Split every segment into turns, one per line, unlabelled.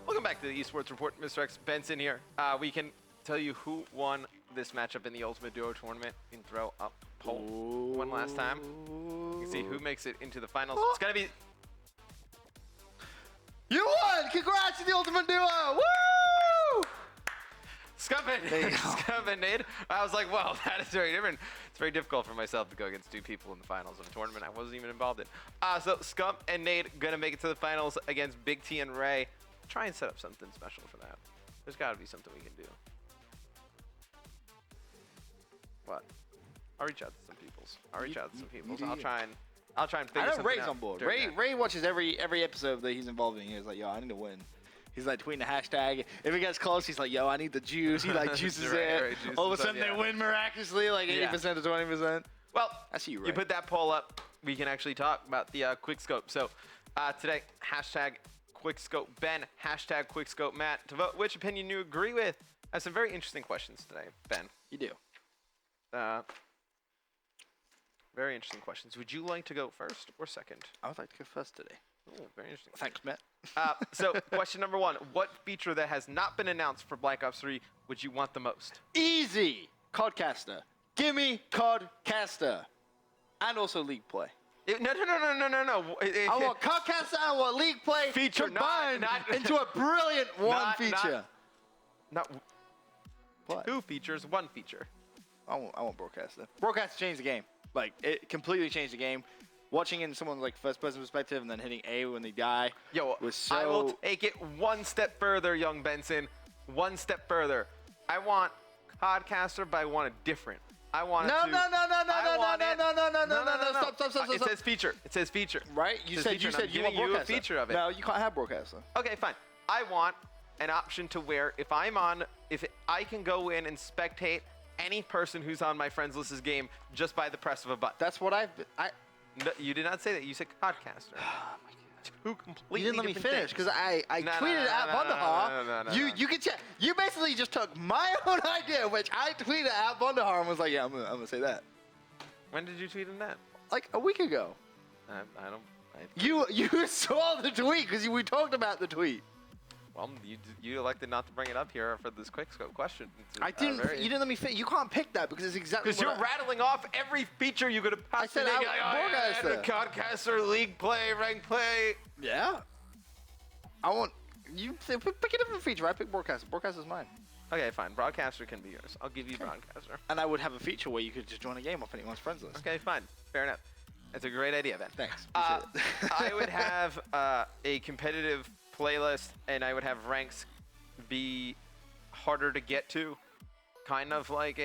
Welcome back to the eSports Report. Mr. X Benson here. We can tell you who won this matchup in the Ultimate Duo Tournament. You can throw up poll one last time. You can see who makes it into the finals. It's going to be...
You won! Congrats to the Ultimate Duo! Woo!
Scump and Nade. I was like, well, that is very different. It's very difficult for myself to go against two people in the finals of a tournament I wasn't even involved in. So Scump and Nade gonna make it to the finals against Big T and Ray. Try and set up something special for that. There's gotta be something we can do. What? I'll reach out to some peoples. I'll try and figure something out.
I know Ray's on board. Ray watches every episode that he's involved in. He's like, yo, I need to win. He's like tweeting the hashtag. If it gets close, he's like, yo, I need the juice. He like juices it. All of a sudden they win miraculously, like 80% to 20%.
Well,
I see you, Ray.
You put that poll up, we can actually talk about the Quickscope. So today, hashtag Quickscope Ben, hashtag Quickscope Matt, to vote which opinion you agree with. I have some very interesting questions today, Ben.
You do.
Very interesting questions. Would you like to go first or second?
I would like to go first today.
Oh, very interesting.
Thanks, Matt.
So, question number one. What feature that has not been announced for Black Ops 3 would you want the most?
Easy! Codcaster. Gimme Codcaster. And also League Play.
No.
I want Codcaster and I want League Play
feature,
combined into a brilliant feature.
Not
what?
Two features, one feature.
I want Broadcaster. Broadcaster changed the game. Like, it completely changed the game. Watching it in someone's like first-person perspective and then hitting A when they die was so...
I will take it one step further, young Benson. One step further. I want Codcaster, but I want it different. I want
No. Stop.
It says feature. It says feature.
Right? You said you want Broadcaster.
A feature of it.
No, you can't have Broadcaster.
Okay, fine. I want an option to where if I can go in and spectate any person who's on my friends list's game just by the press of a button.
That's what
No, you did not say that. You said Codcaster. Oh my God. Two completely
You didn't let me
different
finish because
things.
I tweeted at Bondahar.
No.
You can check. You basically just took my own idea, which I tweeted at Bondahar and was like, yeah, I'm gonna say that.
When did you tweet in that?
Like a week ago. You saw the tweet because we talked about the tweet.
Well, you elected not to bring it up here for this Quickscope question.
I didn't. You didn't let me fit. You can't pick that because it's exactly.
Because you're rattling off every feature you could have possibly.
I said
Codcaster, League Play, Rank Play.
Yeah. I want you pick a different feature. I pick Broadcaster. Broadcaster's mine.
Okay, fine. Broadcaster can be yours. I'll give you Broadcaster.
And I would have a feature where you could just join a game off anyone's friends list.
Okay, fine. Fair enough. That's a great idea, Ben.
Thanks.
I would have a competitive playlist, and I would have ranks be harder to get to. Kind of like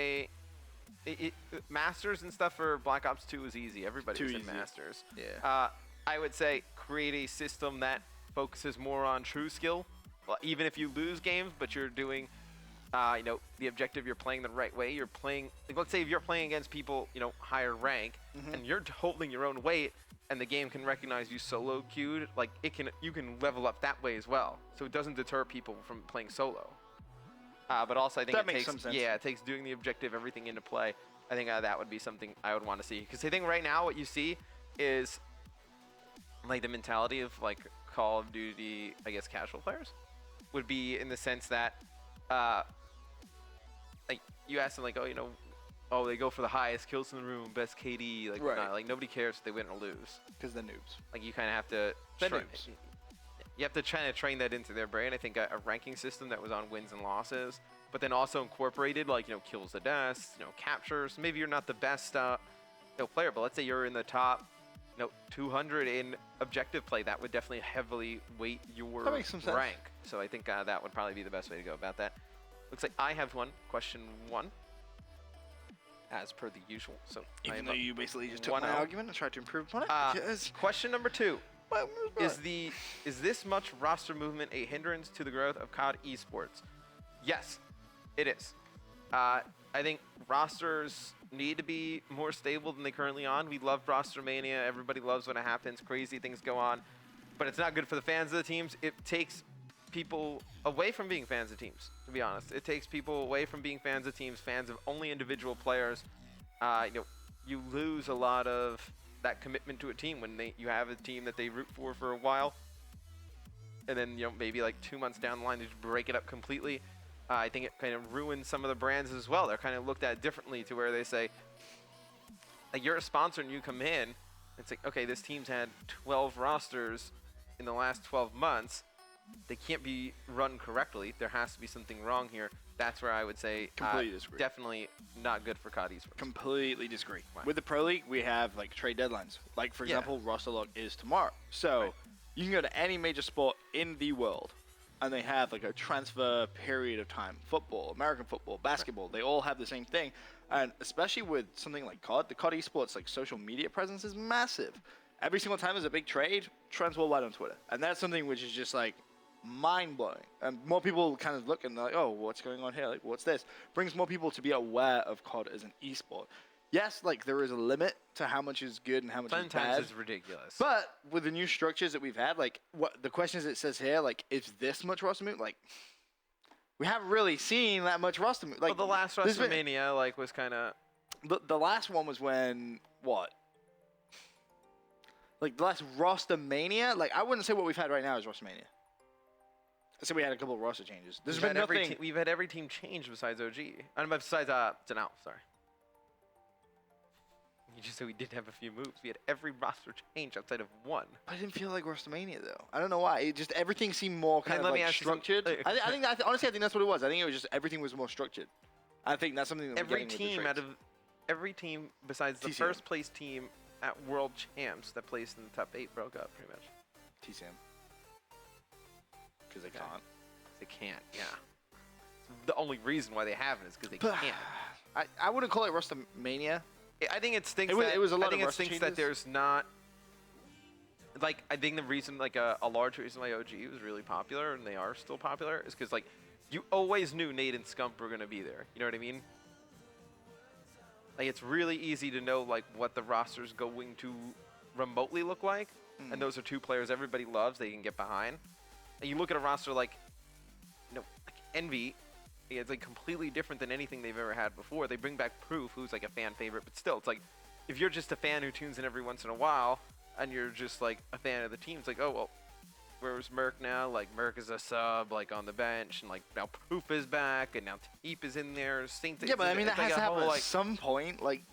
Masters and stuff for Black Ops 2 is easy. Everybody's in Masters.
Yeah.
I would say create a system that focuses more on true skill. Well, even if you lose games, but you're doing, the objective, you're playing the right way. You're playing, like, let's say if you're playing against people, higher rank, and you're holding your own weight, and the game can recognize you solo queued, like you can level up that way as well. So it doesn't deter people from playing solo. But also I think
makes some sense.
Yeah, it takes doing the objective, everything into play. I think that would be something I would want to see. Because I think right now what you see is like the mentality of like Call of Duty, I guess, casual players would be in the sense that like you ask them like, oh, they go for the highest kills in the room, best KD, like like nobody cares if they win or lose.
Because they're noobs.
Like you kind of have to. You have to try to train that into their brain. I think a ranking system that was on wins and losses, but then also incorporated like kills to deaths, captures. Maybe you're not the best player, but let's say you're in the top 200 in objective play. That would definitely heavily weight your rank. So I think that would probably be the best way to go about that. Looks like I have question one. As per the usual. So
even though you basically just took my argument and tried to improve upon it.
Question number two. Is this much roster movement a hindrance to the growth of COD eSports? Yes, it is. I think rosters need to be more stable than they currently are. We love roster mania. Everybody loves when it happens. Crazy things go on. But it's not good for the fans of the teams. It takes people away from being fans of teams, to be honest. It takes people away from being fans of teams, fans of only individual players. You lose a lot of that commitment to a team when you have a team that they root for a while, and then maybe like 2 months down the line they just break it up completely. I think it kind of ruins some of the brands as well. They're kind of looked at differently to where they say, like, you're a sponsor and you come in, it's like, okay, this team's had 12 rosters in the last 12 months. They can't be run correctly. There has to be something wrong here. That's where I would say definitely not good for COD eSports.
Completely disagree. Wow. With the Pro League, we have like trade deadlines. Like, for example, roster lock is tomorrow. So you can go to any major sport in the world, and they have like a transfer period of time. Football, American football, basketball, they all have the same thing. And especially with something like COD, the COD eSports like social media presence is massive. Every single time there's a big trade, trends worldwide on Twitter. And that's something which is just like mind-blowing. And more people kind of look and they're like, oh, what's going on here? Like, what's this? Brings more people to be aware of COD as an esport. Yes, like there is a limit to how much is good and how much is bad.
Sometimes it's ridiculous.
But with the new structures that we've had, like what the questions it says here, like, is this much roster move? Like, we haven't really seen that much roster move. Like,
well, the last WrestleMania like was kind of.
The last one was when what? Like the last roster mania. Like, I wouldn't say what we've had right now is WrestleMania. I said we had a couple of roster changes. There's been nothing.
We've had every team change besides OG. Besides Denal, sorry. You just said we did have a few moves. We had every roster change outside of one.
I didn't feel like WrestleMania though. I don't know why. It just everything seemed more kind of like structured. Honestly, I think that's what it was. I think it was just everything was more structured. I think that's something that
every team besides the first place team at World Champs that placed in the top 8 broke up pretty much.
TCM. Because they can't.
They can't. Yeah. The only reason why they haven't is because they can't.
I wouldn't call it WrestleMania.
I think it stinks.
It was a lot of
it stinks that there's not. Like, I think the reason, like a large reason why OG was really popular and they are still popular is because like you always knew Nate and Scump were gonna be there. You know what I mean? Like, it's really easy to know like what the roster's going to remotely look like, and those are two players everybody loves. They can get behind. And you look at a roster like, like Envy. It's like completely different than anything they've ever had before. They bring back Proof, who's like a fan favorite, but still, it's like if you're just a fan who tunes in every once in a while and you're just like a fan of the team, it's like, oh well, where's Merc now? Like, Merc is a sub, like on the bench, and like now Proof is back, and now Teep is in there. Same thing.
Yeah, but I mean that has to happen at some point. Like,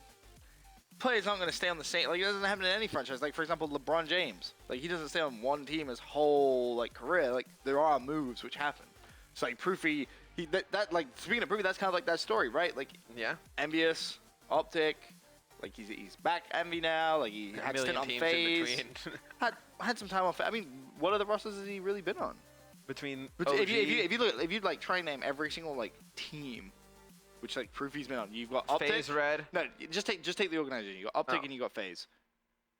players aren't going to stay on the same. Like, it doesn't happen in any franchise. Like, for example, LeBron James. Like, he doesn't stay on one team his whole like career. Like, there are moves which happen. It's like Proofy. That like, speaking of Proofy, that's kind of like that story, right? Like,
yeah,
Envious, Optic, like he's back Envy now. Like, he had stint on FaZe. had some time on FaZe. I mean, what other rosters has he really been on? If you like try and name every single like team, which like Proofy's been on, you've got Optic.
FaZe Red.
No, just take the organization. You got Optic and you got FaZe,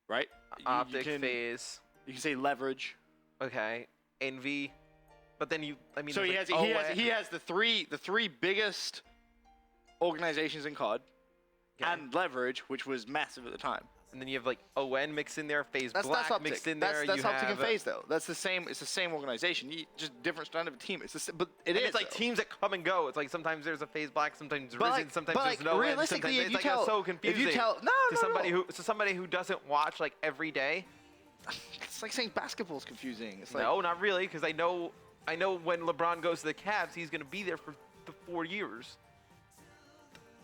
right?
Optic, FaZe.
You can say Leverage.
Okay, Envy. But then
so he has the three biggest organizations in COD, and Leverage, which was massive at the time.
And then you have like ON mixed in there, FaZe Black mixed in there.
That's Optic and FaZe though. That's the same. It's the same organization. Just different strand of a team. But it's like
teams that come and go. It's like sometimes there's a FaZe Black, sometimes Risen, sometimes there's no.
Realistically, if you tell,
so confusing. Somebody who doesn't watch like every day.
It's like saying basketball's confusing. It's like,
no, not really, because I know when LeBron goes to the Cavs, he's going to be there for the 4 years.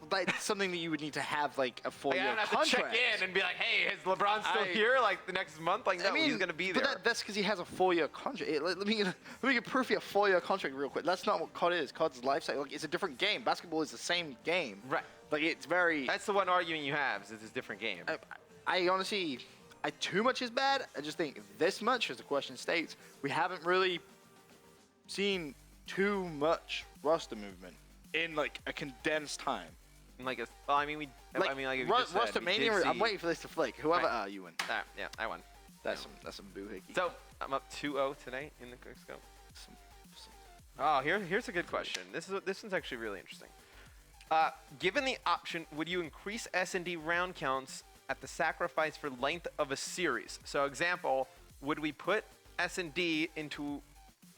That's something that you would need to have, like, a 4-year contract.
I have to check in and be like, hey, is LeBron still here, like, the next month? Like, no, he's going to be there.
But that's because he has a 4-year contract. Let me get Proofy a 4-year contract real quick. That's not what COD is. COD's life cycle. Like, it's a different game. Basketball is the same game.
Right.
Like, it's very...
That's the one argument you have, is it's a different game.
I honestly... too much is bad. I just think this much, as the question states, we haven't really seen too much roster movement in like a condensed time.
Like
roster mania. I'm waiting for this to flick. Whoever you win.
Yeah, I won.
That's some boohickey.
So I'm up 2-0 tonight in the Quickscope. Oh, here's a good question. This one's actually really interesting. Given the option, would you increase S&D round counts at the sacrifice for length of a series? So example, would we put S&D into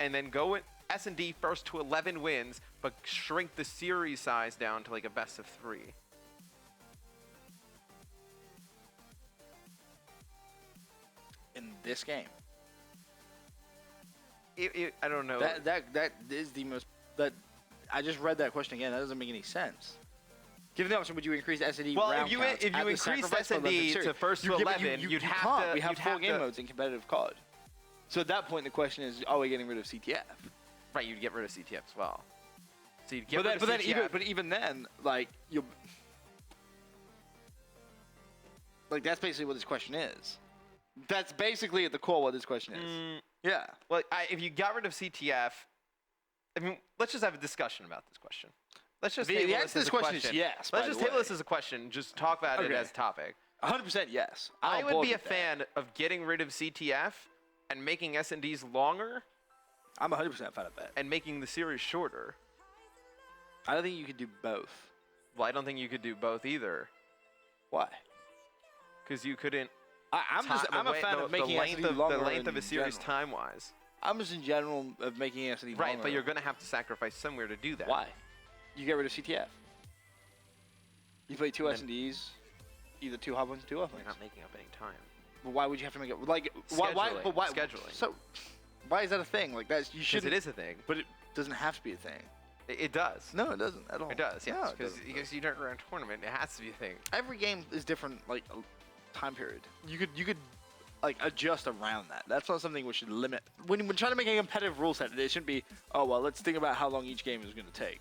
and then go with S&D first to 11 wins, but shrink the series size down to like a best of 3?
in this game?
I don't know.
That is the most. That I just read that question again. That doesn't make any sense. Given the option, would you increase S&D round counts?
If you increase S&D to first to 11, you'd have to.
We have 4 game modes in competitive COD. So at that point, the question is, are we getting rid of CTF?
Right, you'd get rid of CTF as well. So you'd get rid of CTF.
But even then, like you, like that's basically what this question is. That's basically at the core what this question is. Yeah.
Well, if you got rid of CTF, I mean, let's just have a discussion about this question. Let's just table this as a question.
Is yes.
Let's just table this as a question. Just talk about it as a topic.
100% yes.
I would be a fan of getting rid of CTF and making S&Ds longer.
I'm 100% fan of that.
And making the series shorter.
I don't think you could do both.
Well, I don't think you could do both either.
Why?
Because you couldn't.
I'm a fan of making S&D longer.
The length of a series time-wise.
I'm just in general of making S&D longer.
Right, but you're going to have to sacrifice somewhere to do that.
Why? You get rid of CTF. You play 2 S&Ds, either 2 hard points or 2 off points.
You're not making up any time.
But why would you have to make it? Like,
scheduling.
why?
Scheduling.
So, why is that a thing? Like that, you should.
Because it is a thing.
But it doesn't have to be a thing.
It does.
No, it doesn't at all.
It does. Yes.
No,
because you don't run a tournament, it has to be a thing.
Every game is different. Like time period. You could like adjust around that. That's not something we should limit. When we're trying to make a competitive rule set, it shouldn't be, oh well, let's think about how long each game is going to take.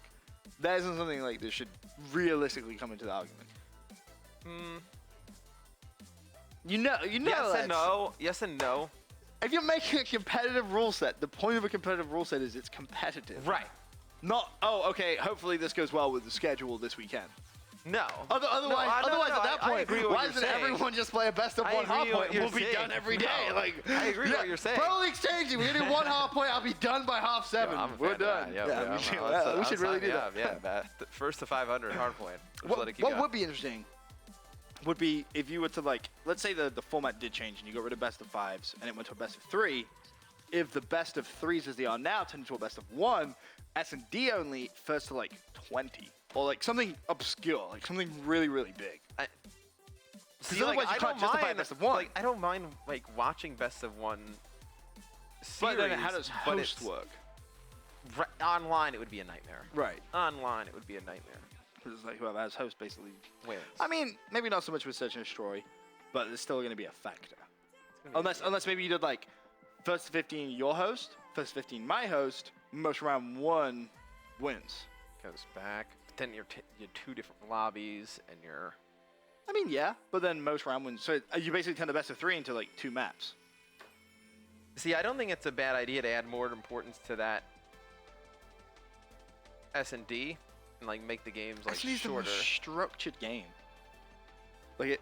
That isn't something like that should realistically come into the argument. You know.
Yes and no. Yes and no.
If you're making a competitive rule set, the point of a competitive rule set is it's competitive.
Right.
Not, oh, okay, hopefully this goes well with the schedule this weekend.
No.
Otherwise, at that point, why doesn't everyone just play a best of 1 hard point and we'll be done every day? Like,
I agree with what you're saying.
Probably exchanging. We're going to do 1 hard point. I'll be done by half 7. We're done. We should really do that.
Yeah, first to 500 hard point.
What would be interesting would be if you were to, like, let's say the format did change and you got rid of best of 5s and it went to a best of 3. If the best of 3s as they are now turned into a best of 1, S&D only first to like 20. Or like something obscure, like something really, really big.
See, like, I don't mind best of 1. Like, I don't mind like watching best of 1 series.
But then how does host work?
Online, it would be a nightmare.
Right.
Online, it would be a nightmare.
Because like whoever has host basically
wins.
I mean, maybe not so much with Search and Destroy, but it's still going to be a factor. Unless maybe you did like first to 15 your host, first to 15 my host, most round 1 wins.
Goes back. Then you're 2 different lobbies and you're.
I mean, yeah, but then most round wins. So you basically turn the best of 3 into like 2 maps.
See, I don't think it's a bad idea to add more importance to that S&D and like make the games like
S&D is
shorter.
The most structured game. Like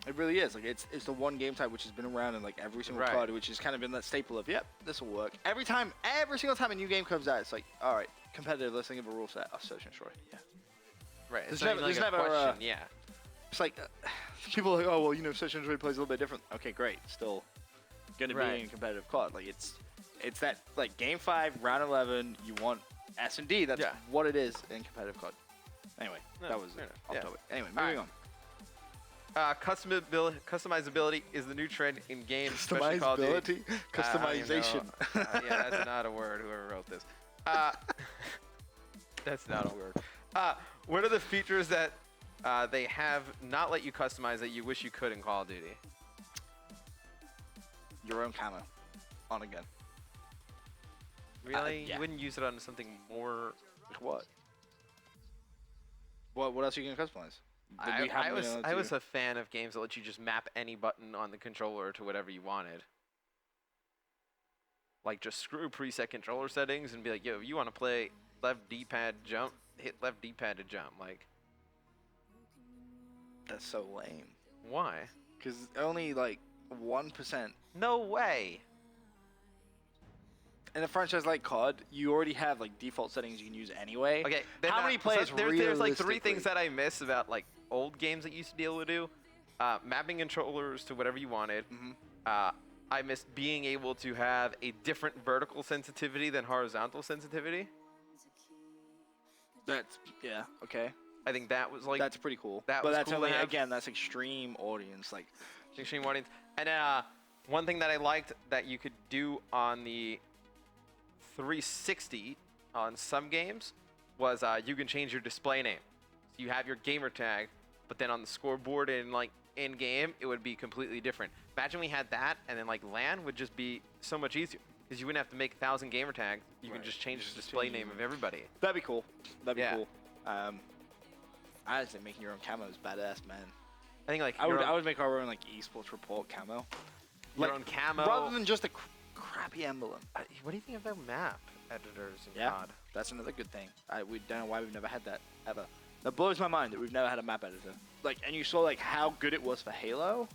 it really is. Like it's the one game type which has been around in like every single COD, which has kind of been that staple of, yep, this will work. Every single time a new game comes out, it's like, all right, competitive. Let's think of a rule set. Search and Destroy. Yeah.
Right.
There's never a
question. Yeah.
It's like people are like, oh well, you know, Search and Destroy plays a little bit different. Okay, great. Still gonna be in competitive COD. Like it's that like game 5, round 11. You want S&D. That's what it is in competitive COD. Anyway, that was off topic. Anyway, moving on.
Customizability is the new trend in games. Customizability?
Customization.
Yeah, that's not a word, whoever wrote this. That's not a word. What are the features that they have not let you customize that you wish you could in Call of Duty?
Your own camo. On again.
Really? You wouldn't use it on something more...
What? What else are you going to customize?
I was a fan of games that let you just map any button on the controller to whatever you wanted. Like, just screw preset controller settings and be like, yo, you want to play left D-pad jump? Hit left D-pad to jump. Like,
that's so lame.
Why?
Because only, like, 1%.
No way.
In a franchise like COD, you already have like default settings you can use anyway.
Okay,
how many players
there's like 3 things that I miss about like old games that you used to be able to do. Mapping controllers to whatever you wanted. I missed being able to have a different vertical sensitivity than horizontal sensitivity.
That's okay.
I think that was like
that's pretty cool.
That's
only again that's extreme audience like
extreme audience. And one thing that I liked that you could do on the 360 on some games was you can change your display name. So you have your gamer tag, but then on the scoreboard and like in game, it would be completely different. Imagine we had that, and then like LAN would just be so much easier because you wouldn't have to make 1,000 gamer tags. You can just change the display name of everybody.
That'd be cool. That'd be cool. I just think making your own camo is badass, man.
I think like
I would make our own like eSports report camo.
Your own camo.
Rather than just a crappy emblem.
What do you think about map editors in
Yeah,
COD?
that's another good thing. We don't know why we've never had that ever. That blows my mind that we've never had a map editor. Like, and you saw like how good it was for Halo.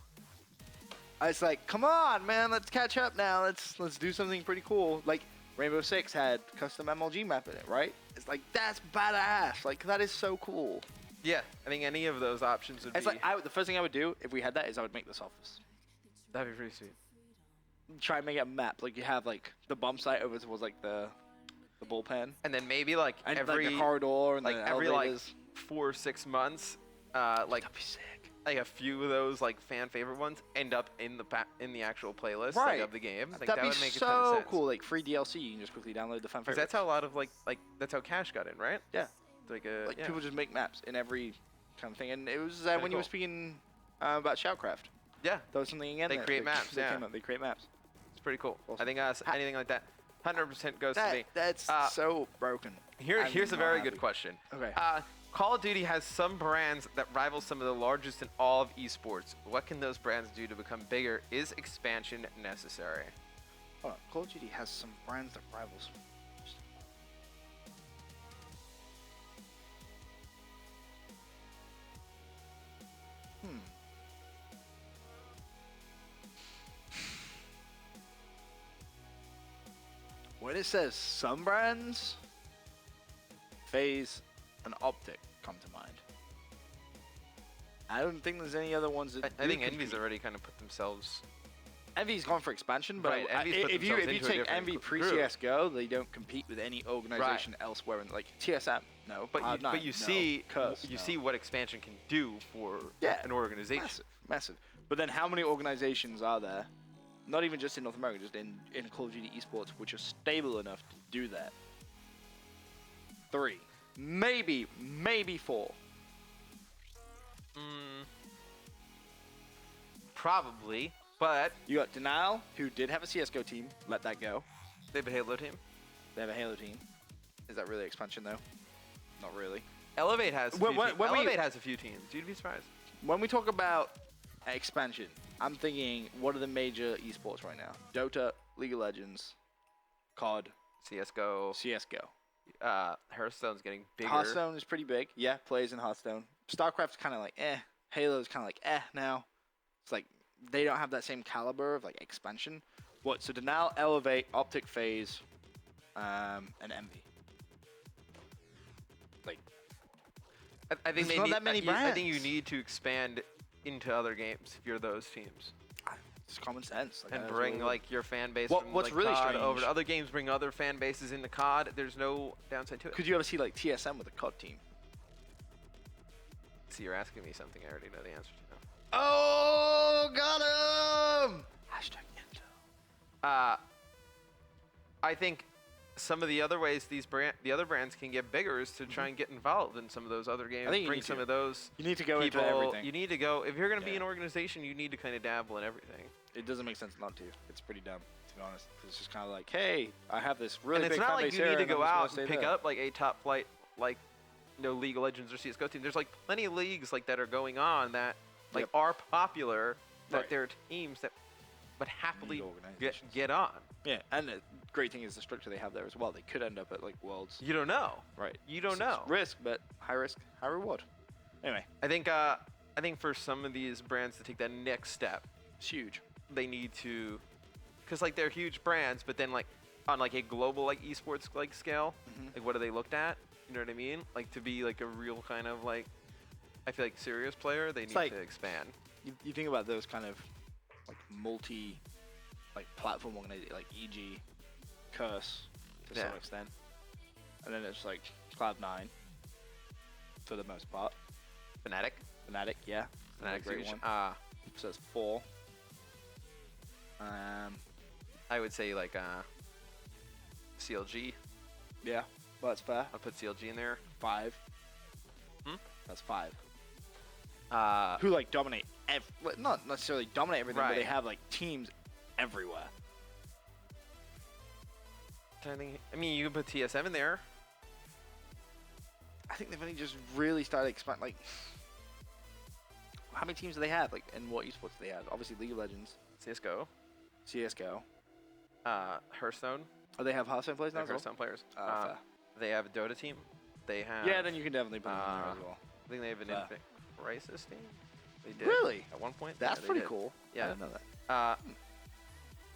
It's like, come on, man, let's catch up now. Let's do something pretty cool. Like Rainbow Six had custom MLG map in it, right? It's like that's badass. Like that is so cool.
Yeah, I think any of those options would
It's
be.
like the first thing I would do if we had that is I would make this office.
That'd be pretty sweet.
Try and make it a map. Like you have like the bump site over towards like the bullpen.
And then maybe like
And
every
like the corridor and
like
the
every like
elevators.
4 or 6 months, like
That'd be sick.
like a few of those like fan favorite ones end up in the actual playlist
Right.
like, of the game. I think
That'd
that
be
would make a ton of
so
sense.
cool. Like free DLC, you can just quickly download the fan
'Cause
favorites.
that's how a lot of like that's how Cash got in, right?
Yeah.
Like
Like
yeah.
people just make maps in every kind of thing. And it was
Kinda
when you were
cool.
speaking about Shoutcraft.
Yeah,
There was something again.
They
there.
create maps,
They
yeah.
came up, they create maps.
it's pretty cool.
Awesome.
I think anything like that, 100% goes to me.
That's
so
broken.
Here's a
I'm
very
not
good
happy.
question.
Okay.
Call of Duty has some brands that rival some of the largest in all of esports. What can those brands do to become bigger? Is expansion necessary?
Hold on. Call of Duty has some brands that rivals. When it says some brands, FaZe and Optic come to mind. I don't think there's any other ones that
I
do
think
compete.
Envy's already kind of put themselves.
Envy's gone for expansion, but
Right, Envy's put
if you
themselves into a
take
different
Envy
group.
pre-CSGO, they don't compete with any organization elsewhere. Like TSM, no.
But
Cloud9,
you
no.
see
Curse,
you
no.
see what expansion can do for
Yeah,
an organization.
Massive, massive. But then how many organizations are there, not even just in North America, just in Call of Duty esports, which are stable enough to do that? 3. Maybe 4.
Probably, but
You got Denial, who did have a CSGO team, let that go.
they have a Halo team.
They have a Halo team. Is that really expansion, though? Not really.
Elevate has
When we-
Elevate has a few teams. You'd be surprised.
When we talk about expansion, I'm thinking, what are the major esports right now? Dota, League of Legends, COD,
CS:GO.
CSGO.
Hearthstone's getting bigger.
Hearthstone is pretty big. Yeah, plays in Hearthstone. StarCraft's kind of like Halo's kind of like now. It's like they don't have that same caliber of like expansion. What? So Denial, Elevate, Optic, FaZe, and Envy. Like
I think
There's not
maybe
that many
I think you
brands.
need to expand into other games if you're those teams,
it's common sense. Like,
and
that's
bring
really-
like your fan base
What-
from
what's
like,
really
COD over
strange-
to other games. Bring other fan bases into COD. There's no downside to it.
Could you ever see like TSM with a COD team?
See, you're asking me something I already know the answer to.
Oh, got him! Hashtag Intel.
I think some of the other ways the other brands can get bigger is to try and get involved in some of those other games.
think you
Bring
need
some
to.
of those
You need to go
people.
into everything.
You need to go. If you're going to be
Yeah.
an organization, you need to kind of dabble in everything.
It doesn't make sense not to. It's pretty dumb, to be honest. It's just kind of like, hey, I have this really
And it's
big
not
fan
like
base
you need
here,
to
and I'm
go
just gonna
out
stay
and pick
there.
up like a top flight like League of Legends or CS:GO team. There's like plenty of leagues like that are going on that like
Yep.
are popular. That
Right.
there are teams that would happily
League organizations.
get on.
Yeah, and the great thing is the structure they have there as well. They could end up at like Worlds.
You don't know.
Right.
You don't
So
know.
it's risk, but high risk, high reward. Anyway,
I think for some of these brands to take that next step,
it's huge.
they need to, because like they're huge brands, but then like on like a global like esports like scale,
Mhm.
like what are they looked at? You know what I mean? Like to be like a real kind of like, I feel like serious player, they need
like-
to expand.
You think about those kind of like like platform organizations, like EG, Curse, to
Yeah.
some extent, and then it's like Cloud9 for the most part.
Fnatic,
Fnatic, yeah, another
Fnatic's
great
huge.
one. So it's 4.
I would say like CLG.
Yeah, well, that's fair.
I'll put CLG in there.
5.
Hmm?
That's 5.
Uh,
Who like dominate? Not necessarily dominate everything, but they
Right.
have like teams everywhere.
I mean, you can put TSM in there.
I think they've only just really started expanding. Like, how many teams do they have? Like, and what esports do they have? Obviously, League of Legends,
CS:GO.
CS:GO.
Hearthstone.
Oh, they have Hearthstone players now.
They're Hearthstone players.
Fair.
They have a Dota team. They have.
Yeah, then you can definitely put them in there as well.
I think they have an
Fair.
Infinite Crisis team. They did.
Really?
At one point.
That's
Yeah, they
pretty
did.
cool.
Yeah.
I didn't know that.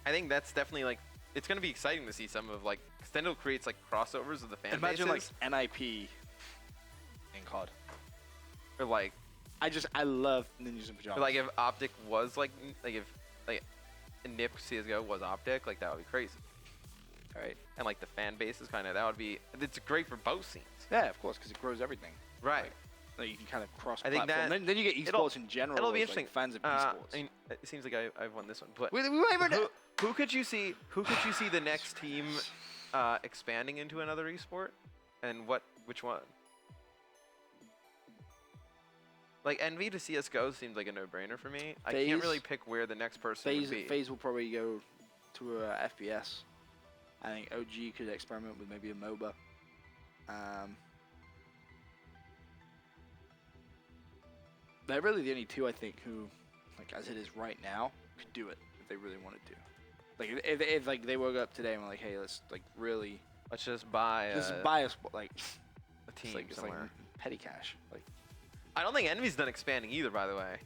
I think that's definitely like it's gonna be exciting to see some of like Extendo creates like crossovers of the fan
Imagine
bases.
like NIP in COD.
Or like
I love Ninjas in Pajamas.
or like if Optic was like if NIP CS:GO was Optic, like that would be crazy.
Right.
And like the fan base is kind of that would be it's great for both scenes.
Yeah, of course, because it grows everything.
Right.
Like you can kind of cross.
I think that-
then you get esports in general.
It'll be
as, like,
interesting.
fans of esports.
I mean, it seems like I've won this one, but
we won't even.
who could you see? Who could you see the next team expanding into another esport, and which one? Like NV to CS:GO seems like a no-brainer for me. I can't really pick where the next person would be.
FaZe will probably go to a FPS. I think OG could experiment with maybe a MOBA. They're really the only two I think who, like as it is right now, could do it if they really wanted to. Like if like they woke up today and were like, hey, let's like really
Let's just buy
buy a like
a team
it's
somewhere.
like petty cash. Like,
I don't think Envy's done expanding either, by the way.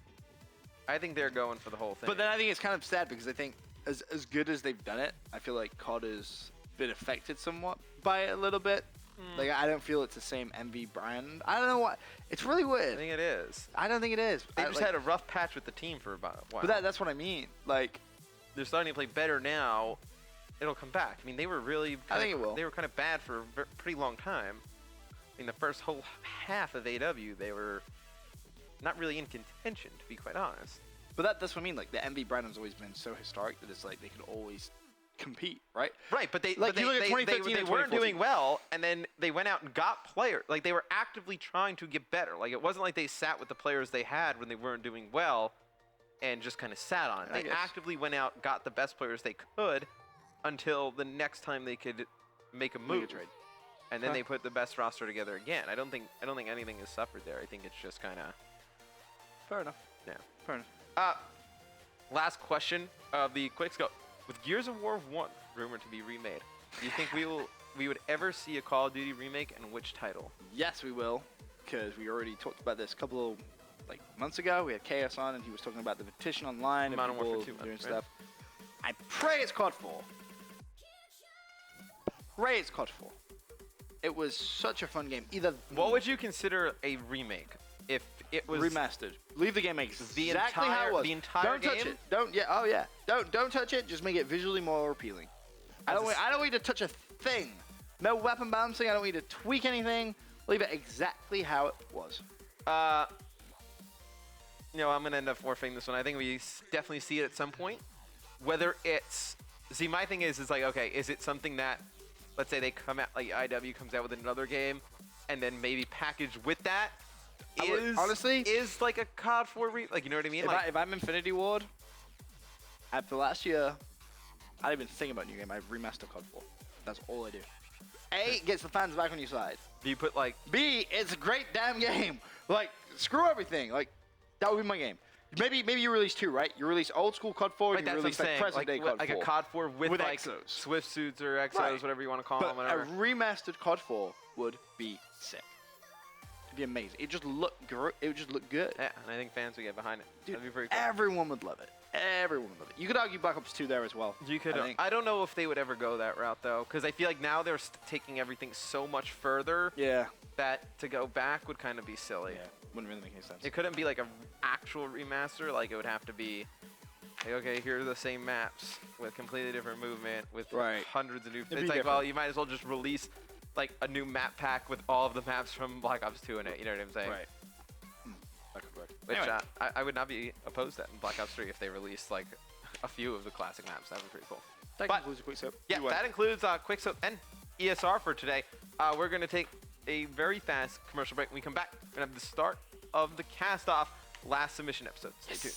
I think they're going for the whole thing.
but then I think it's kind of sad because I think as good as they've done it, I feel like COD has been affected somewhat by it a little bit. Like I don't feel it's the same MV brand. I don't know what. It's really
I
weird.
think it is.
I don't think it is.
They just had a rough patch with the team for about a while.
But that's what I mean. Like
They're starting to play better now. It'll come back. I mean, they were really.
I think it will.
They were kind of bad for a pretty long time. I mean, the first whole half of AW, they were not really in contention, to be quite honest.
But that's what I mean. Like the MV brand has always been so historic that it's like they could always compete, right?
Right, but they
Like,
but
you look at
they
2015 and
weren't
2014.
doing well, and then they went out and got players. Like they were actively trying to get better. Like it wasn't like they sat with the players they had when they weren't doing well, and just kind of sat on it.
I
They
guess.
actively went out, got the best players they could, until the next time they could make a move.
trade.
And then
Huh.
they put the best roster together again. I don't think anything has suffered there. I think it's just kind of
Fair enough.
yeah.
Fair enough.
Last question of the Quickscope. With Gears of War 1 rumored to be remade, do you think we would ever see a Call of Duty remake, and which title?
Yes, we will, because we already talked about this a couple of like months ago. We had Chaos on, and he was talking about the petition online and
Modern
people
Warfare 2,
doing
right?
stuff. I pray it's COD 4. Pray it's COD 4. It was such a fun game. Either
What would you consider a remake if it was
remastered. Leave the game exactly how
entire-
it was.
the entire
don't touch
game?
it. Don't oh yeah. Don't touch it. Just make it visually more appealing. I don't want you to touch a thing. No weapon balancing. I don't want you to tweak anything. Leave it exactly how it was.
You know, I'm gonna end up forfeiting this one. I think we definitely see it at some point. Whether it's my thing is like, okay, is it something that, let's say they come out, like IW comes out with another game, and then maybe packaged with that
honestly
is like a COD 4 like, you know what I mean?
If I'm Infinity Ward, after last year, I didn't even think about a new game. I remaster COD 4. That's all I do. A, it gets the fans back on your side.
Do you put like
B, it's a great damn game. Like, screw everything. Like, that would be my game. Maybe you release 2, right? You release old school COD 4,
right,
you
that's what I'm
release like
saying.
present day COD 4.
Like a COD 4 with like
Exos.
Swift suits or Exos,
Right.
whatever you want to call
But
them, whatever.
a remastered COD 4 would be sick. It'd be amazing. It just look good. It would just look good.
Yeah, and I think fans would get behind it.
Dude,
That'd be pretty cool.
everyone would love it. Everyone would love it. You could argue Black Ops 2 there as well.
You could.
I think.
I don't know if they would ever go that route though, because I feel like now they're taking everything so much further
Yeah.
that to go back would kind of be silly.
Yeah. Wouldn't really make any sense.
It couldn't be like an actual remaster. Like it would have to be, like, okay, here are the same maps with completely different movement with
Right.
hundreds of new.
It'd
It's
be
like, well,
different.
you might as well just release like a new map pack with all of the maps from Black Ops 2 in it. You know what I'm saying?
Right. That could work.
Which
Anyway.
I would not be opposed to that in Black Ops 3 if they released like a few of the classic maps. That would be pretty cool.
That concludes Quickscope.
Yeah, that includes Quickscope and ESR for today. We're going to take a very fast commercial break. When we come back, we're going to have the start of the cast-off last submission episode. Stay tuned.